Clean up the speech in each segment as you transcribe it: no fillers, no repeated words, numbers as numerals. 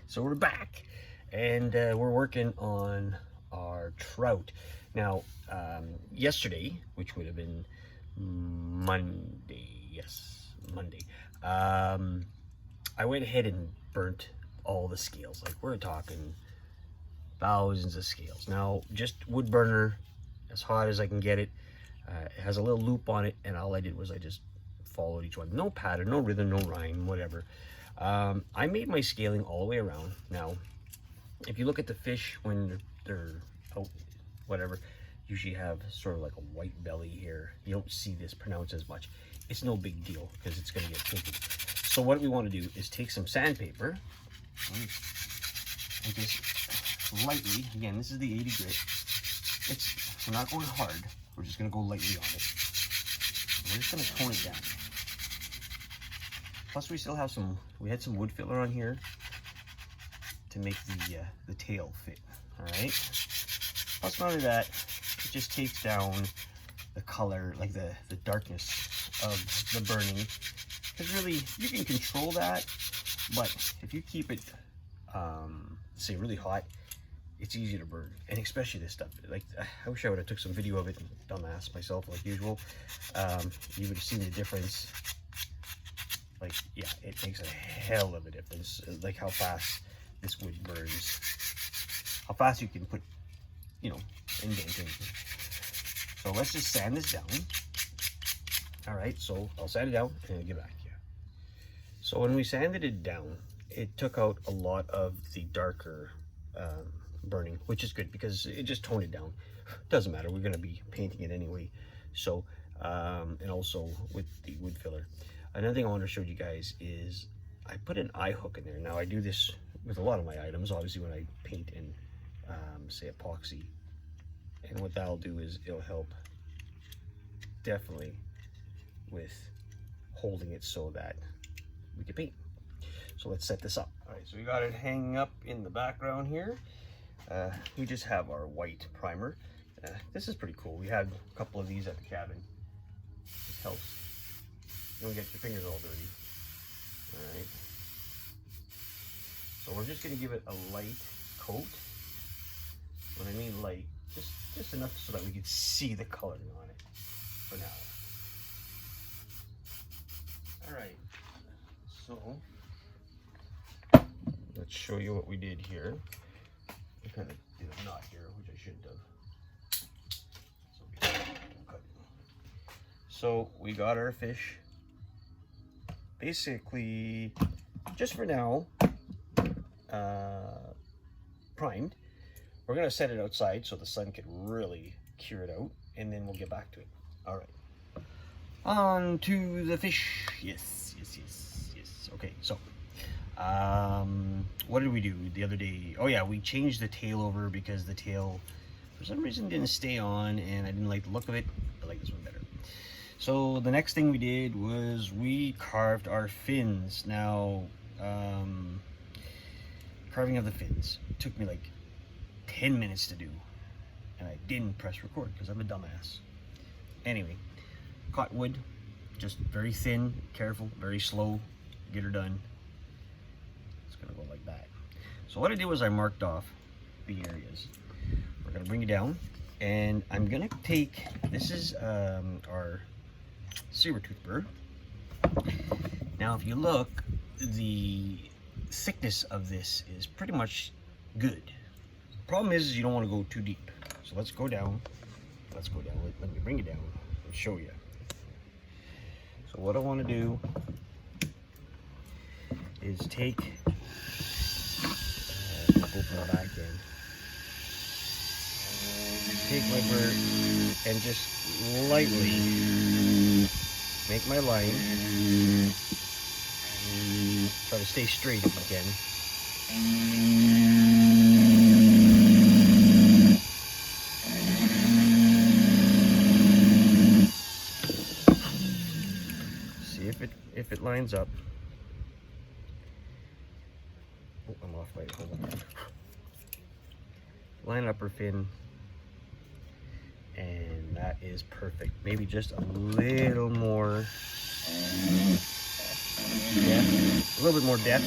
So we're back, and we're working on our trout. Now, yesterday, which would have been Monday, yes, Monday, I went ahead and burnt all the scales. Like, we're talking thousands of scales. Now, just wood burner, as hot as I can get it. It has a little loop on it, and all I did was I just followed each one. No pattern, no rhythm, no rhyme, whatever. I made my scaling all the way around. Now, if you look at the fish when they're out, whatever, usually have sort of like a white belly here. You don't see this pronounced as much. It's no big deal because it's going to get tinted. So what we want to do is take some sandpaper and just lightly, again, this is the 80 grit. We're not going hard. We're just going to go lightly on it. We're just going to tone it down. Plus, we still have we had some wood filler on here to make the tail fit. All right. Plus, none of that, it just takes down the color, like the darkness of the burning. Because really, you can control that, but if you keep it, say, really hot, it's easy to burn. And especially this stuff. Like, I wish I would have took some video of it and dumbass myself like usual. You would have seen the difference. Like, yeah, it makes a hell of a difference. Like how fast this wood burns. How fast you can put, indenting. So let's just sand this down. All right, so I'll sand it down and I'll get back here. So when we sanded it down, it took out a lot of the darker burning, which is good because it just toned it down. Doesn't matter, we're gonna be painting it anyway. So, and also with the wood filler. Another thing I want to show you guys is I put an eye hook in there. Now I do this with a lot of my items, obviously when I paint in, say, epoxy. And what that'll do is it'll help definitely with holding it so that we can paint. So let's set this up. All right, so we got it hanging up in the background here. We just have our white primer. This is pretty cool. We had a couple of these at the cabin. This helps. You don't get your fingers all dirty. All right. So we're just gonna give it a light coat. When I mean light, just enough so that we can see the coloring on it for now. All right. So let's show you what we did here. We kind of did a knot here, which I shouldn't have. So we got our fish. Basically, just for now, primed. We're gonna set it outside so the sun can really cure it out, and then we'll get back to it. All right, on to the fish. Yes. Okay, so what did we do the other day? Oh yeah, we changed the tail over because the tail for some reason didn't stay on, and I didn't like the look of it. I like this one better. So the next thing we did was we carved our fins. Now, carving of the fins took me like 10 minutes to do, and I didn't press record because I'm a dumbass. Anyway, cut wood, just very thin, careful, very slow, get her done. It's gonna go like that. So what I did was I marked off the areas. We're gonna bring it down, and I'm gonna take, this is our saber-tooth bird. Now if you look, the thickness of this is pretty much good. The problem is you don't want to go too deep. So let's go down. Let me bring it down and show you. So what I want to do is take, go from the back end. Take my bird and just lightly make my line. Try to stay straight if you can. See if it lines up. Oh, I'm off by hold on. Line up her fin. And that is perfect. Maybe just a little more depth. A little bit more depth.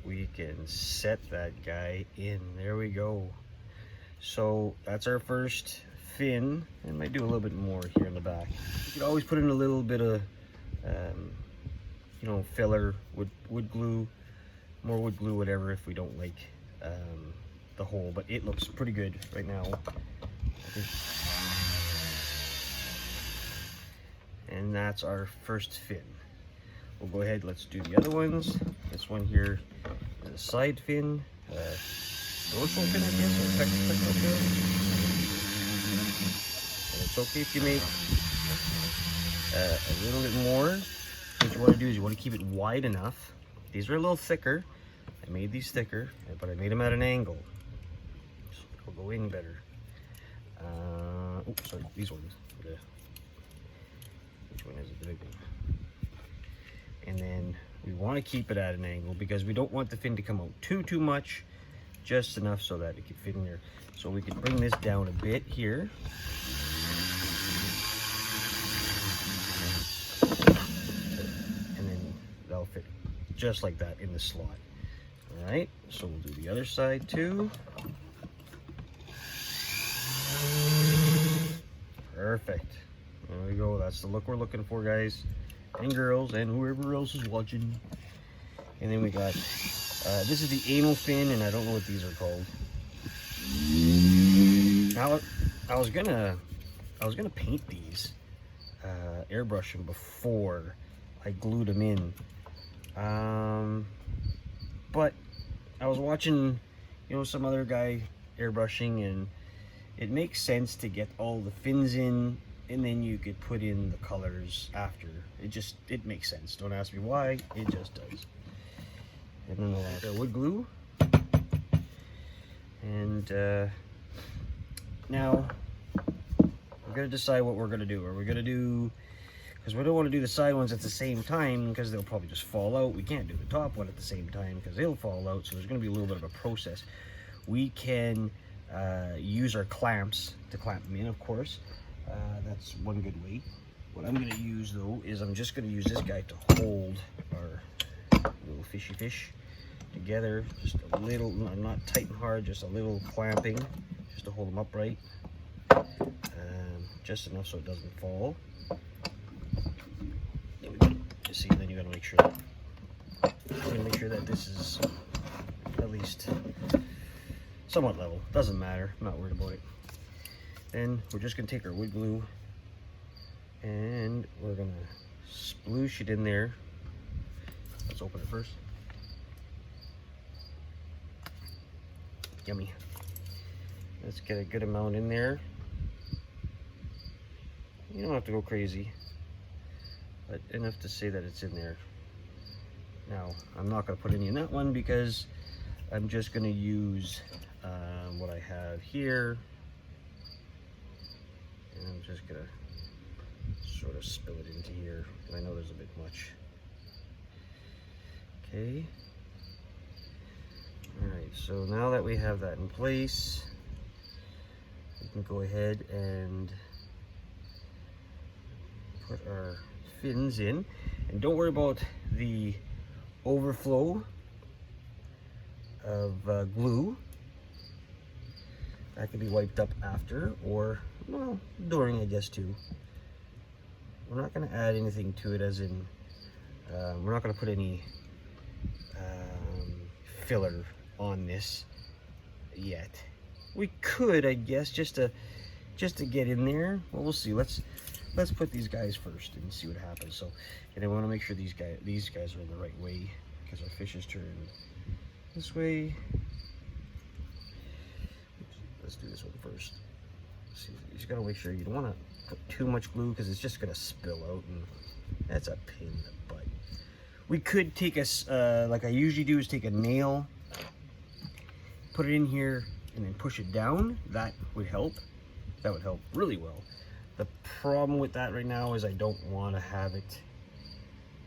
we can set that guy in. There we go. So that's our first fin, and might do a little bit more here in the back. You could always put in a little bit of you know, filler, wood glue, more wood glue, whatever, if we don't like the hole. But it looks pretty good right now, I think. And that's our first fin. We'll go ahead, let's do the other ones. This one here is a side fin, dorsal fin, I guess, or technical fin. And it's okay if you make a little bit more. What you want to do is you want to keep it wide enough. These are a little thicker. I made these thicker, but I made them at an angle, so they'll go in better. Oh, sorry, these ones. Which one is it? The big one. And then we want to keep it at an angle because we don't want the fin to come out too much, just enough so that it can fit in there. So we can bring this down a bit here. And then that'll fit just like that in the slot. All right, so we'll do the other side too. Perfect. There we go. That's the look we're looking for, guys and girls, and whoever else is watching. And then we got this is the anal fin, and I don't know what these are called. Now I was gonna paint these, airbrush them before I glued them in, but I was watching, you know, some other guy airbrushing, and it makes sense to get all the fins in, and then you could put in the colors after. It makes sense. Don't ask me why, it just does. And then the wood glue. And now we're gonna decide what we're gonna do. Are we gonna do, because we don't want to do the side ones at the same time because they'll probably just fall out. We can't do the top one at the same time because they'll fall out, so there's gonna be a little bit of a process. We can use our clamps to clamp them in, of course. That's one good way. What I'm going to use though is I'm just going to use this guy to hold our little fishy fish together. Just a little, not tight and hard, just a little clamping, just to hold them upright. Just enough so it doesn't fall. There we go. You see, then you got to make sure that this is at least somewhat level. Doesn't matter. I'm not worried about it. Then we're just going to take our wood glue and we're going to sploosh it in there. Let's open it first. Yummy. Let's get a good amount in there. You don't have to go crazy, but enough to say that it's in there. Now, I'm not going to put any in that one because I'm just going to use what I have here. And I'm just gonna sort of spill it into here. I know there's a bit much. Okay. Alright, so now that we have that in place, we can go ahead and put our fins in. And don't worry about the overflow of glue. That can be wiped up after, or, well, during, I guess, too. We're not going to add anything to it, as in, we're not going to put any filler on this yet. We could, I guess, just to get in there. Well, we'll see. Let's put these guys first and see what happens. So, and I want to make sure these guys are in the right way, because our fish is turned this way. Let's do this one first. See, you just gotta make sure you don't want to put too much glue because it's just gonna spill out, and that's a pain in the butt. We could take like I usually do, is take a nail, put it in here, and then push it down. That would help. That would help really well. The problem with that right now is I don't want to have it.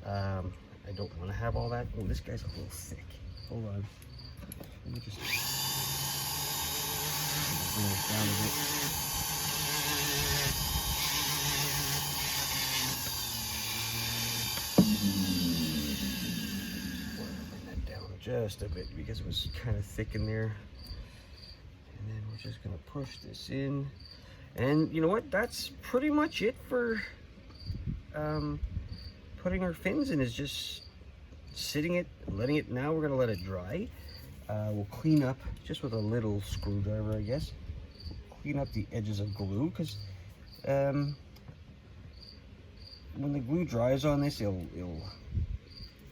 I don't want to have all that. Oh, this guy's a little thick. Hold on. Let me just bring this down a bit. Bring that down just a bit because it was kind of thick in there. And then we're just gonna push this in. And you know what? That's pretty much it for putting our fins in, is just sitting it, letting it. Now we're gonna let it dry. We'll clean up just with a little screwdriver, I guess. Clean up the edges of glue, because when the glue dries on this, it'll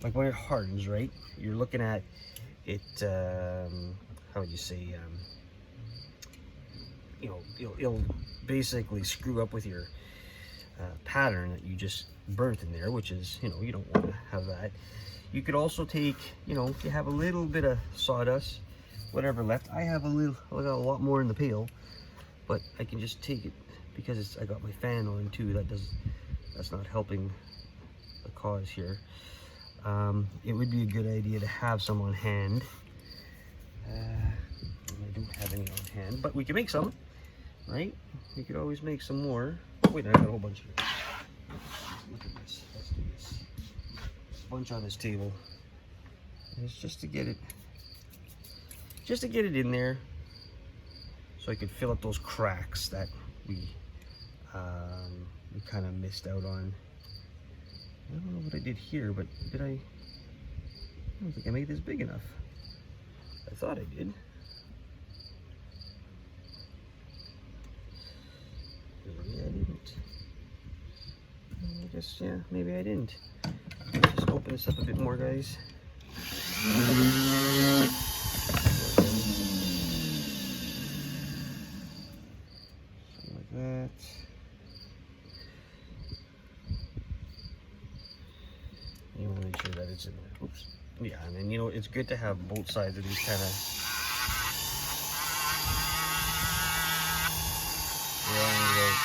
like when it hardens, right? You're looking at it. How would you say? You know, it'll basically screw up with your pattern that you just burnt in there, which is, you know, you don't want to have that. You could also take, you know, if you have a little bit of sawdust, whatever left. I got a lot more in the pail, but I can just take it because I got my fan on too. That's not helping the cause here. It would be a good idea to have some on hand. I don't have any on hand, but we can make some, right? We could always make some more. Oh, wait, I got a whole bunch here. Look at this. Let's do this. A bunch on this table. And it's just to get it in there, so I could fill up those cracks that we kind of missed out on. I don't know what I did here, but did I don't think I made this big enough. I thought I did. Maybe I didn't. I guess, yeah, maybe I didn't. Let's just open this up a bit more, guys. Something like that. You want to make sure that it's in there. Oops. Yeah, and then, you know, it's good to have both sides of these kind of round out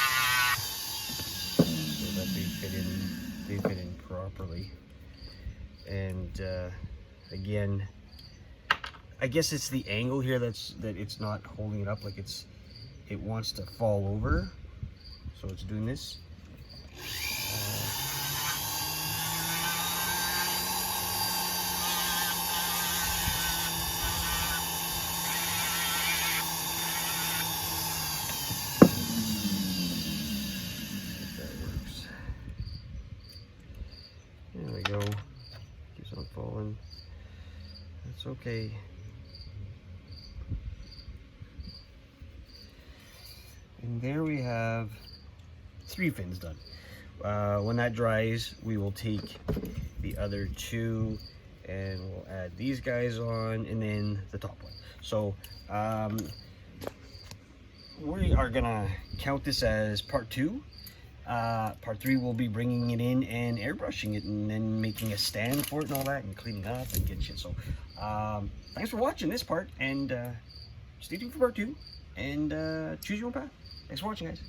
so that they fit in properly. And again, I guess it's the angle here that it's not holding it up, like it wants to fall over, so it's doing this. There we go. Keeps on falling. That's okay. And there we have 3 fins done. When that dries, we will take the other 2 and we'll add these guys on, and then the top one. So we are gonna count this as part 2. Part 3 will be bringing it in and airbrushing it, and then making a stand for it and all that, and cleaning up and getting shit. So thanks for watching this part, and stay tuned for part 2, and choose your own path. Thanks for watching, guys.